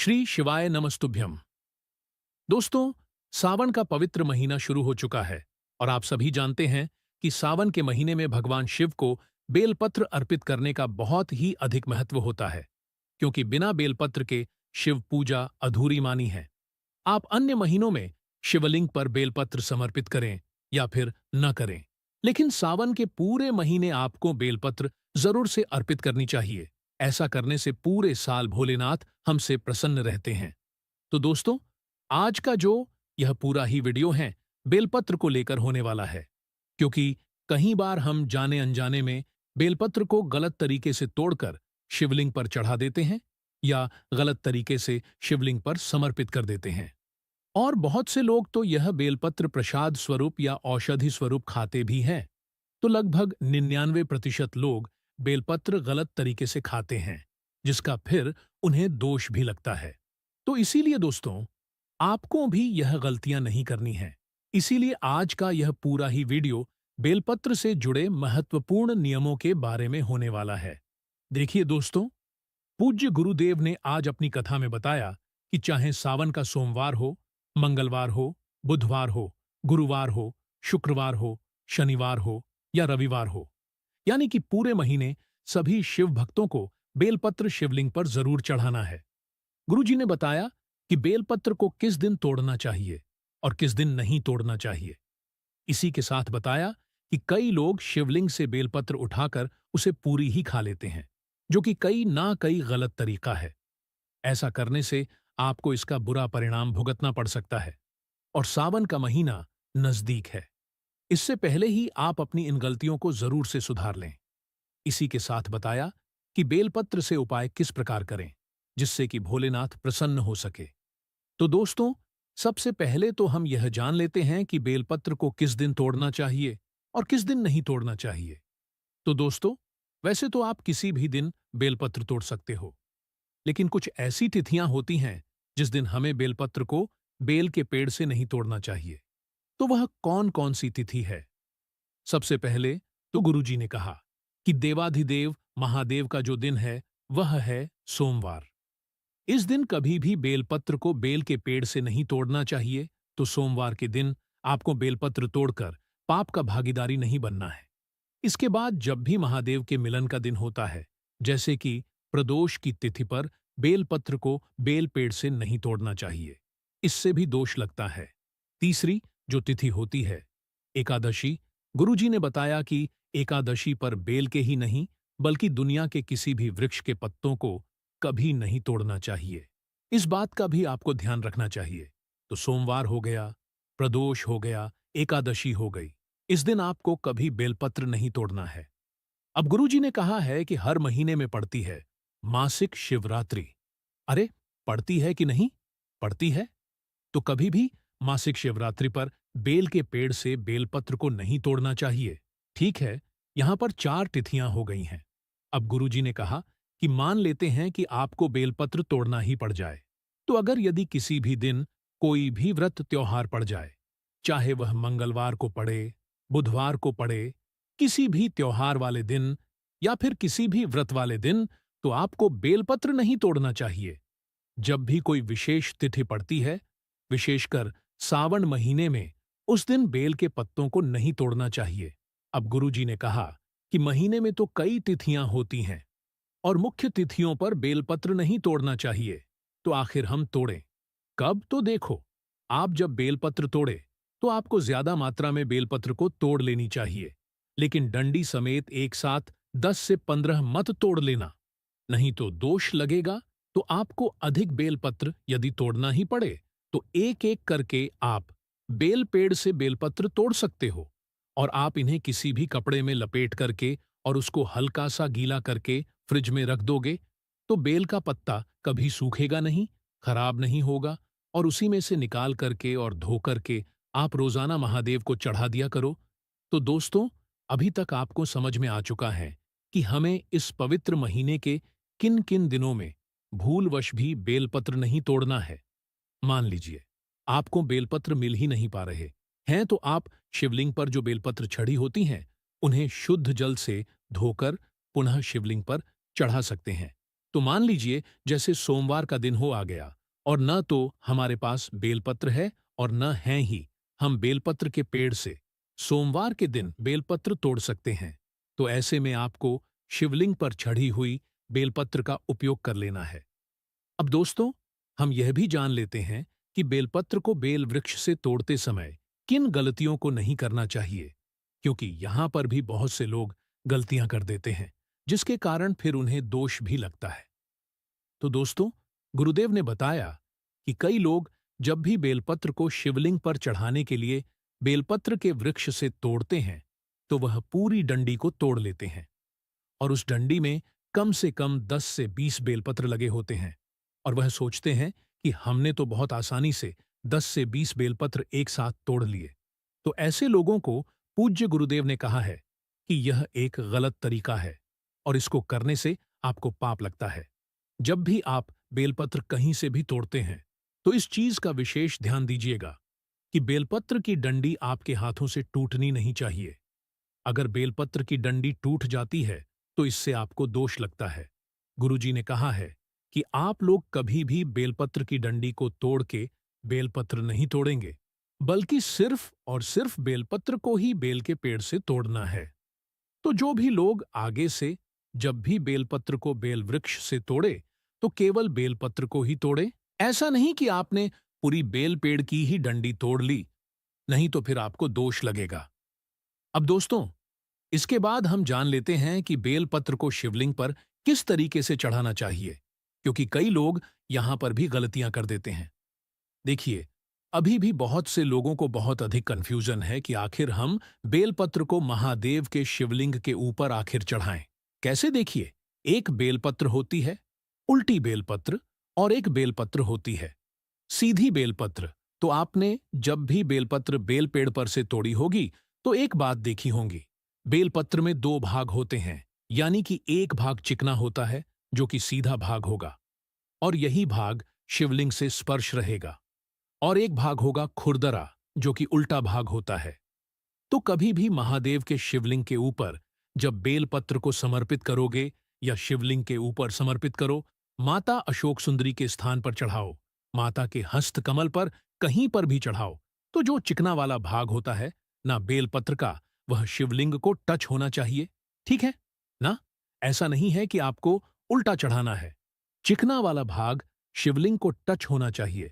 श्री शिवाय नमस्तुभ्यम। दोस्तों, सावन का पवित्र महीना शुरू हो चुका है और आप सभी जानते हैं कि सावन के महीने में भगवान शिव को बेलपत्र अर्पित करने का बहुत ही अधिक महत्व होता है, क्योंकि बिना बेलपत्र के शिव पूजा अधूरी मानी है। आप अन्य महीनों में शिवलिंग पर बेलपत्र समर्पित करें या फिर न करें, लेकिन सावन के पूरे महीने आपको बेलपत्र जरूर से अर्पित करनी चाहिए। ऐसा करने से पूरे साल भोलेनाथ हमसे प्रसन्न रहते हैं। तो दोस्तों, आज का जो यह पूरा ही वीडियो है बेलपत्र को लेकर होने वाला है, क्योंकि कई बार हम जाने अनजाने में बेलपत्र को गलत तरीके से तोड़कर शिवलिंग पर चढ़ा देते हैं या गलत तरीके से शिवलिंग पर समर्पित कर देते हैं। और बहुत से लोग तो यह बेलपत्र प्रसाद स्वरूप या औषधि स्वरूप खाते भी हैं। तो लगभग 99% लोग बेलपत्र गलत तरीके से खाते हैं, जिसका फिर उन्हें दोष भी लगता है। तो इसीलिए दोस्तों, आपको भी यह गलतियां नहीं करनी है। इसीलिए आज का यह पूरा ही वीडियो बेलपत्र से जुड़े महत्वपूर्ण नियमों के बारे में होने वाला है। देखिए दोस्तों, पूज्य गुरुदेव ने आज अपनी कथा में बताया कि चाहे सावन का सोमवार हो, मंगलवार हो, बुधवार हो, गुरुवार हो, शुक्रवार हो, शनिवार हो या रविवार हो, यानी कि पूरे महीने सभी शिव भक्तों को बेलपत्र शिवलिंग पर जरूर चढ़ाना है। गुरुजी ने बताया कि बेलपत्र को किस दिन तोड़ना चाहिए और किस दिन नहीं तोड़ना चाहिए। इसी के साथ बताया कि कई लोग शिवलिंग से बेलपत्र उठाकर उसे पूरी ही खा लेते हैं, जो कि कई गलत तरीका है। ऐसा करने से आपको इसका बुरा परिणाम भुगतना पड़ सकता है और सावन का महीना नजदीक है। इससे पहले ही आप अपनी इन गलतियों को जरूर से सुधार लें। इसी के साथ बताया कि बेलपत्र से उपाय किस प्रकार करें जिससे कि भोलेनाथ प्रसन्न हो सके। तो दोस्तों, सबसे पहले तो हम यह जान लेते हैं कि बेलपत्र को किस दिन तोड़ना चाहिए और किस दिन नहीं तोड़ना चाहिए। तो दोस्तों, वैसे तो आप किसी भी दिन बेलपत्र तोड़ सकते हो, लेकिन कुछ ऐसी तिथियां होती हैं जिस दिन हमें बेलपत्र को बेल के पेड़ से नहीं तोड़ना चाहिए। तो वह कौन कौन सी तिथि है? सबसे पहले तो गुरुजी ने कहा कि देवाधिदेव महादेव का जो दिन है वह है सोमवार। इस दिन कभी भी बेलपत्र को बेल के पेड़ से नहीं तोड़ना चाहिए। तो सोमवार के दिन आपको बेलपत्र तोड़कर पाप का भागीदारी नहीं बनना है। इसके बाद जब भी महादेव के मिलन का दिन होता है, जैसे कि प्रदोष की तिथि पर, बेलपत्र को बेल पेड़ से नहीं तोड़ना चाहिए, इससे भी दोष लगता है। तीसरी जो तिथि होती है एकादशी, गुरुजी ने बताया कि एकादशी पर बेल के ही नहीं बल्कि दुनिया के किसी भी वृक्ष के पत्तों को कभी नहीं तोड़ना चाहिए। इस बात का भी आपको ध्यान रखना चाहिए। तो सोमवार हो गया, प्रदोष हो गया, एकादशी हो गई, इस दिन आपको कभी बेलपत्र नहीं तोड़ना है। अब गुरुजी ने कहा है कि हर महीने में पड़ती है मासिक शिवरात्रि। अरे, पड़ती है कि नहीं? पड़ती है। तो कभी भी मासिक शिवरात्रि पर बेल के पेड़ से बेलपत्र को नहीं तोड़ना चाहिए। ठीक है, यहां पर 4 तिथियां हो गई हैं। अब गुरुजी ने कहा कि मान लेते हैं कि आपको बेलपत्र तोड़ना ही पड़ जाए। तो अगर यदि किसी भी दिन कोई भी व्रत त्योहार पड़ जाए, चाहे वह मंगलवार को पड़े, बुधवार को पड़े, किसी भी त्योहार वाले दिन या फिर किसी भी व्रत वाले दिन, तो आपको बेलपत्र नहीं तोड़ना चाहिए। जब भी कोई विशेष तिथि पड़ती है, विशेषकर सावन महीने में, उस दिन बेल के पत्तों को नहीं तोड़ना चाहिए। अब गुरुजी ने कहा कि महीने में तो कई तिथियां होती हैं और मुख्य तिथियों पर बेलपत्र नहीं तोड़ना चाहिए। तो आखिर हम तोड़ें कब? तो देखो, आप जब बेलपत्र तोड़े तो आपको ज्यादा मात्रा में बेलपत्र को तोड़ लेनी चाहिए, लेकिन डंडी समेत एक साथ 10 से 15 मत तोड़ लेना, नहीं तो दोष लगेगा। तो आपको अधिक बेलपत्र यदि तोड़ना ही पड़े तो एक एक करके आप बेल पेड़ से बेलपत्र तोड़ सकते हो और आप इन्हें किसी भी कपड़े में लपेट करके और उसको हल्का सा गीला करके फ्रिज में रख दोगे तो बेल का पत्ता कभी सूखेगा नहीं, खराब नहीं होगा और उसी में से निकाल करके और धो करके आप रोजाना महादेव को चढ़ा दिया करो। तो दोस्तों, अभी तक आपको समझ में आ चुका है कि हमें इस पवित्र महीने के किन किन दिनों में भूलवश भी बेलपत्र नहीं तोड़ना है। मान लीजिए आपको बेलपत्र मिल ही नहीं पा रहे हैं, तो आप शिवलिंग पर जो बेलपत्र छड़ी होती हैं उन्हें शुद्ध जल से धोकर पुनः शिवलिंग पर चढ़ा सकते हैं। तो मान लीजिए जैसे सोमवार का दिन हो आ गया और न तो हमारे पास बेलपत्र है और न हैं ही हम बेलपत्र के पेड़ से सोमवार के दिन बेलपत्र तोड़ सकते हैं। तो ऐसे में आपको शिवलिंग पर चढ़ी हुई बेलपत्र का उपयोग कर लेना है। अब दोस्तों, हम यह भी जान लेते हैं कि बेलपत्र को बेल वृक्ष से तोड़ते समय किन गलतियों को नहीं करना चाहिए, क्योंकि यहां पर भी बहुत से लोग गलतियां कर देते हैं, जिसके कारण फिर उन्हें दोष भी लगता है। तो दोस्तों, गुरुदेव ने बताया कि कई लोग जब भी बेलपत्र को शिवलिंग पर चढ़ाने के लिए बेलपत्र के वृक्ष से तोड़ते हैं, तो वह पूरी डंडी को तोड़ लेते हैं और उस डंडी में कम से कम 10 से 20 बेलपत्र लगे होते हैं और वह सोचते हैं कि हमने तो बहुत आसानी से 10 से 20 बेलपत्र एक साथ तोड़ लिए। तो ऐसे लोगों को पूज्य गुरुदेव ने कहा है कि यह एक गलत तरीका है और इसको करने से आपको पाप लगता है। जब भी आप बेलपत्र कहीं से भी तोड़ते हैं, तो इस चीज का विशेष ध्यान दीजिएगा कि बेलपत्र की डंडी आपके हाथों से टूटनी नहीं चाहिए। अगर बेलपत्र की डंडी टूट जाती है, तो इससे आपको दोष लगता है। गुरुजी ने कहा है कि आप लोग कभी भी बेलपत्र की डंडी को तोड़ के बेलपत्र नहीं तोड़ेंगे, बल्कि सिर्फ और सिर्फ बेलपत्र को ही बेल के पेड़ से तोड़ना है। तो जो भी लोग आगे से जब भी बेलपत्र को बेल वृक्ष से तोड़े, तो केवल बेलपत्र को ही तोड़े। ऐसा नहीं कि आपने पूरी बेल पेड़ की ही डंडी तोड़ ली, नहीं तो फिर आपको दोष लगेगा। अब दोस्तों, इसके बाद हम जान लेते हैं कि बेलपत्र को शिवलिंग पर किस तरीके से चढ़ाना चाहिए, क्योंकि कई लोग यहां पर भी गलतियां कर देते हैं। देखिए, अभी भी बहुत से लोगों को बहुत अधिक कंफ्यूजन है कि आखिर हम बेलपत्र को महादेव के शिवलिंग के ऊपर आखिर चढ़ाएं कैसे। देखिए, एक बेलपत्र होती है उल्टी बेलपत्र और एक बेलपत्र होती है सीधी बेलपत्र। तो आपने जब भी बेलपत्र बेल पेड़ पर से तोड़ी होगी, तो एक बात देखी होगी, बेलपत्र में दो भाग होते हैं, यानी कि एक भाग चिकना होता है जो कि सीधा भाग होगा और यही भाग शिवलिंग से स्पर्श रहेगा, और एक भाग होगा खुरदरा जो कि उल्टा भाग होता है। तो कभी भी महादेव के शिवलिंग के ऊपर जब बेलपत्र को समर्पित करोगे या शिवलिंग के ऊपर समर्पित करो, माता अशोक सुंदरी के स्थान पर चढ़ाओ, माता के हस्त कमल पर कहीं पर भी चढ़ाओ, तो जो चिकना वाला भाग होता है ना बेलपत्र का, वह शिवलिंग को टच होना चाहिए। ठीक है ना? ऐसा नहीं है कि आपको उल्टा चढ़ाना है। चिकना वाला भाग शिवलिंग को टच होना चाहिए।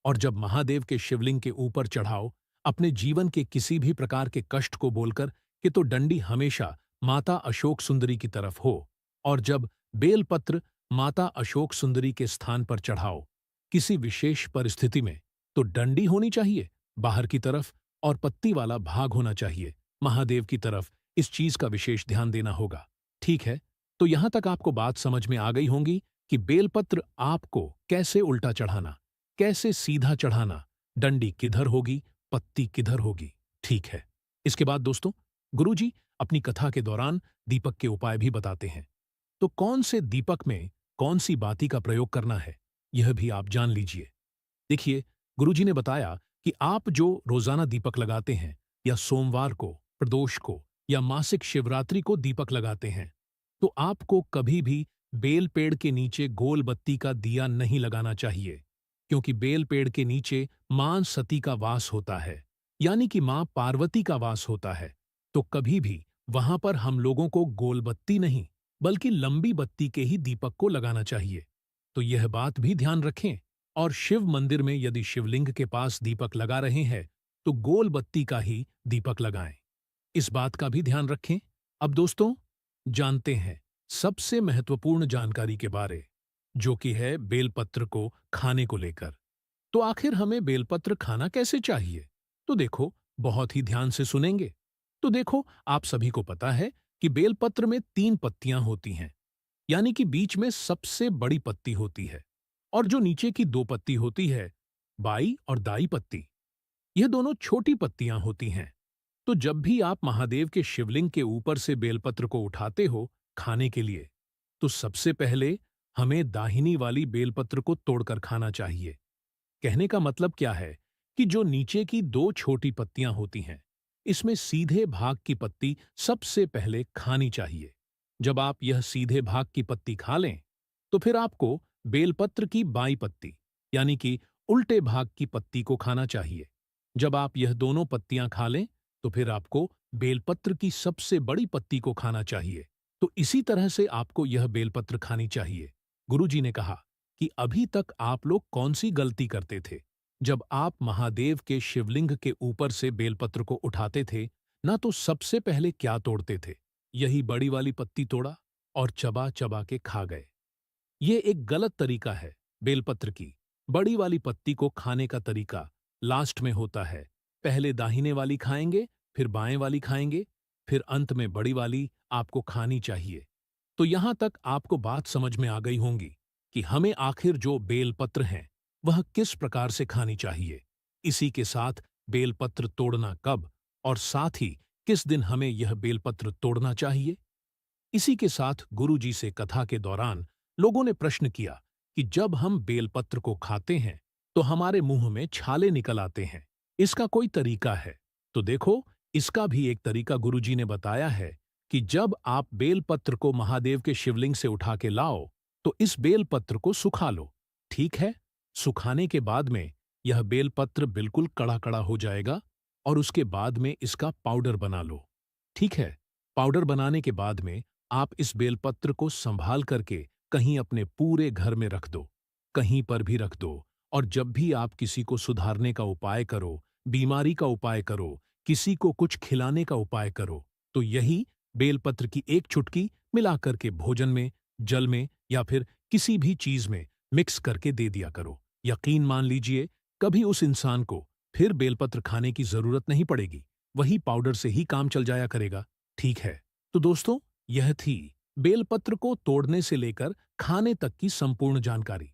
और जब महादेव के शिवलिंग के ऊपर चढ़ाओ, अपने जीवन के किसी भी प्रकार के कष्ट को बोलकर कि तो डंडी हमेशा माता अशोक सुंदरी की तरफ हो। और जब बेलपत्र माता अशोक सुंदरी के स्थान पर चढ़ाओ किसी विशेष परिस्थिति में, तो डंडी होनी चाहिए बाहर की तरफ और पत्ती वाला भाग होना चाहिए महादेव की तरफ। इस चीज का विशेष ध्यान देना होगा। ठीक है, तो यहां तक आपको बात समझ में आ गई होंगी कि बेलपत्र आपको कैसे उल्टा चढ़ाना, कैसे सीधा चढ़ाना, डंडी किधर होगी, पत्ती किधर होगी। ठीक है। इसके बाद दोस्तों, गुरुजी अपनी कथा के दौरान दीपक के उपाय भी बताते हैं। तो कौन से दीपक में कौन सी बाती का प्रयोग करना है, यह भी आप जान लीजिए। देखिए, गुरुजी ने बताया कि आप जो रोजाना दीपक लगाते हैं या सोमवार को, प्रदोष को या मासिक शिवरात्रि को दीपक लगाते हैं, तो आपको कभी भी बेल पेड़ के नीचे गोल बत्ती का दिया नहीं लगाना चाहिए, क्योंकि बेल पेड़ के नीचे मां सती का वास होता है, यानी कि मां पार्वती का वास होता है। तो कभी भी वहां पर हम लोगों को गोल बत्ती नहीं, बल्कि लंबी बत्ती के ही दीपक को लगाना चाहिए। तो यह बात भी ध्यान रखें। और शिव मंदिर में यदि शिवलिंग के पास दीपक लगा रहे हैं, तो गोल बत्ती का ही दीपक लगाएं। इस बात का भी ध्यान रखें। अब दोस्तों, जानते हैं सबसे महत्वपूर्ण जानकारी के बारे, जो कि है बेलपत्र को खाने को लेकर। तो आखिर हमें बेलपत्र खाना कैसे चाहिए? तो देखो, बहुत ही ध्यान से सुनेंगे तो देखो, आप सभी को पता है कि बेलपत्र में 3 पत्तियां होती हैं, यानी कि बीच में सबसे बड़ी पत्ती होती है और जो नीचे की 2 पत्ती होती है, बाई और दाई पत्ती, यह दोनों छोटी पत्तियां होती हैं। तो जब भी आप महादेव के शिवलिंग के ऊपर से बेलपत्र को उठाते हो खाने के लिए, तो सबसे पहले हमें दाहिनी वाली बेलपत्र को तोड़कर खाना चाहिए। कहने का मतलब क्या है कि जो नीचे की 2 छोटी पत्तियां होती हैं, इसमें सीधे भाग की पत्ती सबसे पहले खानी चाहिए। जब आप यह सीधे भाग की पत्ती खा लें, तो फिर आपको बेलपत्र की बाईं पत्ती यानी कि उल्टे भाग की पत्ती को खाना चाहिए। जब आप यह दोनों पत्तियां खा लें तो फिर आपको बेलपत्र की सबसे बड़ी पत्ती को खाना चाहिए। तो इसी तरह से आपको यह बेलपत्र खानी चाहिए। गुरुजी ने कहा कि अभी तक आप लोग कौन सी गलती करते थे जब आप महादेव के शिवलिंग के ऊपर से बेलपत्र को उठाते थे, ना तो सबसे पहले क्या तोड़ते थे, यही बड़ी वाली पत्ती तोड़ा और चबा चबा के खा गए। ये एक गलत तरीका है। बेलपत्र की बड़ी वाली पत्ती को खाने का तरीका लास्ट में होता है। पहले दाहिने वाली खाएंगे, फिर बाएं वाली खाएंगे, फिर अंत में बड़ी वाली आपको खानी चाहिए। तो यहां तक आपको बात समझ में आ गई होंगी कि हमें आखिर जो बेलपत्र हैं वह किस प्रकार से खानी चाहिए। इसी के साथ बेलपत्र तोड़ना कब और साथ ही किस दिन हमें यह बेलपत्र तोड़ना चाहिए। इसी के साथ गुरुजी से कथा के दौरान लोगों ने प्रश्न किया कि जब हम बेलपत्र को खाते हैं तो हमारे मुंह में छाले निकल आते हैं, इसका कोई तरीका है? तो देखो, इसका भी एक तरीका गुरुजी ने बताया है कि जब आप बेलपत्र को महादेव के शिवलिंग से उठा के लाओ तो इस बेलपत्र को सुखा लो। ठीक है, सुखाने के बाद में यह बेलपत्र बिल्कुल कड़ा कड़ा हो जाएगा और उसके बाद में इसका पाउडर बना लो। ठीक है, पाउडर बनाने के बाद में आप इस बेलपत्र को संभाल करके कहीं अपने पूरे घर में रख दो, कहीं पर भी रख दो। और जब भी आप किसी को सुधारने का उपाय करो, बीमारी का उपाय करो, किसी को कुछ खिलाने का उपाय करो, तो यही बेलपत्र की एक चुटकी मिला करके भोजन में, जल में या फिर किसी भी चीज में मिक्स करके दे दिया करो। यकीन मान लीजिए, कभी उस इंसान को फिर बेलपत्र खाने की जरूरत नहीं पड़ेगी, वही पाउडर से ही काम चल जाया करेगा। ठीक है, तो दोस्तों, यह थी बेलपत्र को तोड़ने से लेकर खाने तक की संपूर्ण जानकारी।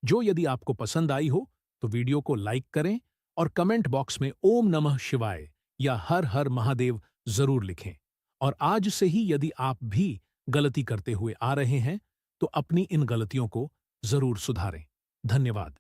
जो यदि आपको पसंद आई हो तो वीडियो को लाइक करें और कमेंट बॉक्स में ओम नमः शिवाय या हर हर महादेव जरूर लिखें। और आज से ही यदि आप भी गलती करते हुए आ रहे हैं तो अपनी इन गलतियों को जरूर सुधारें। धन्यवाद।